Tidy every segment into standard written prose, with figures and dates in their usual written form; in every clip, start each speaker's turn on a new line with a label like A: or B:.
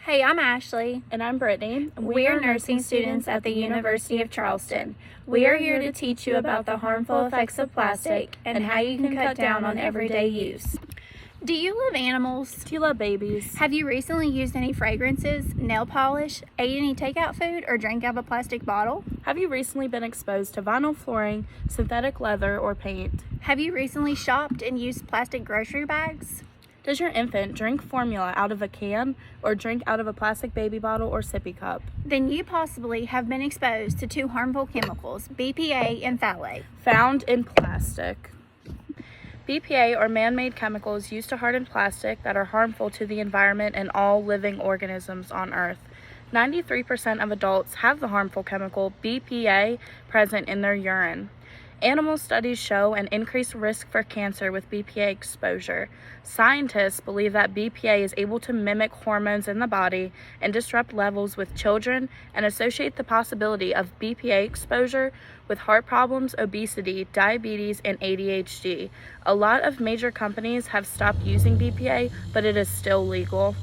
A: Hey, I'm Ashley.
B: And I'm Brittany.
A: We are nursing students at the University of Charleston. We are here to teach you about the harmful effects of plastic and how you can cut down on everyday use. Do you love animals?
B: Do you love babies?
A: Have you recently used any fragrances, nail polish, ate any takeout food, or drank out of a plastic bottle?
B: Have you recently been exposed to vinyl flooring, synthetic leather, or paint?
A: Have you recently shopped and used plastic grocery bags?
B: Does your infant drink formula out of a can or drink out of a plastic baby bottle or sippy cup?
A: Then you possibly have been exposed to two harmful chemicals, BPA and phthalate,
B: found in plastic. BPA are man-made chemicals used to harden plastic that are harmful to the environment and all living organisms on Earth. 93% of adults have the harmful chemical BPA present in their urine. Animal studies show an increased risk for cancer with BPA exposure. Scientists believe that BPA is able to mimic hormones in the body and disrupt levels with children and associate the possibility of BPA exposure with heart problems, obesity, diabetes, and ADHD. A lot of major companies have stopped using BPA, but it is still legal.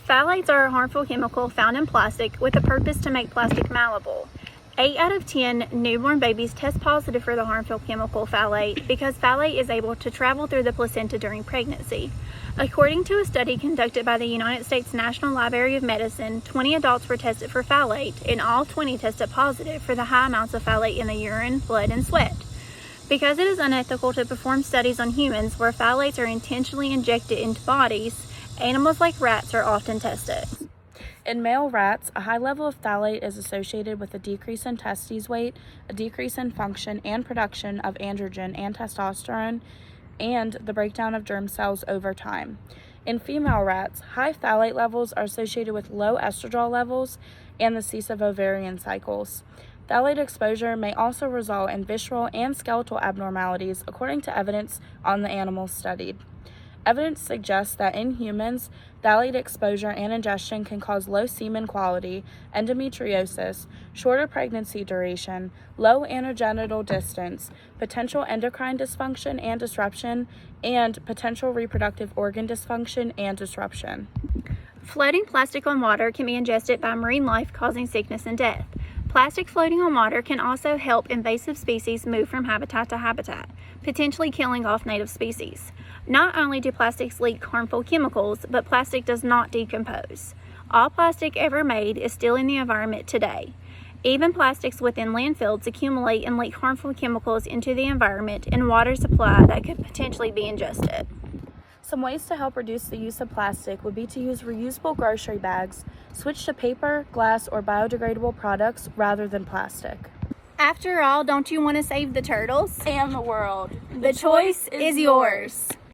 A: Phthalates are a harmful chemical found in plastic with a purpose to make plastic malleable. 8 out of 10 newborn babies test positive for the harmful chemical phthalate because phthalate is able to travel through the placenta during pregnancy. According to a study conducted by the United States National Library of Medicine, 20 adults were tested for phthalate, and all 20 tested positive for the high amounts of phthalate in the urine, blood, and sweat. Because it is unethical to perform studies on humans where phthalates are intentionally injected into bodies, animals like rats are often tested.
B: In male rats, a high level of phthalate is associated with a decrease in testes weight, a decrease in function and production of androgen and testosterone, and the breakdown of germ cells over time. In female rats, high phthalate levels are associated with low estradiol levels and the cease of ovarian cycles. Phthalate exposure may also result in visceral and skeletal abnormalities, according to evidence on the animals studied. Evidence suggests that in humans, phthalate exposure and ingestion can cause low semen quality, endometriosis, shorter pregnancy duration, low anogenital distance, potential endocrine dysfunction and disruption, and potential reproductive organ dysfunction and disruption.
A: Floating plastic on water can be ingested by marine life, causing sickness and death. Plastic floating on water can also help invasive species move from habitat to habitat, potentially killing off native species. Not only do plastics leak harmful chemicals, but plastic does not decompose. All plastic ever made is still in the environment today. Even plastics within landfills accumulate and leak harmful chemicals into the environment and water supply that could potentially be ingested.
B: Some ways to help reduce the use of plastic would be to use reusable grocery bags, switch to paper, glass, or biodegradable products rather than plastic.
A: After all, don't you want to save the turtles?
B: And the world.
A: The choice is yours.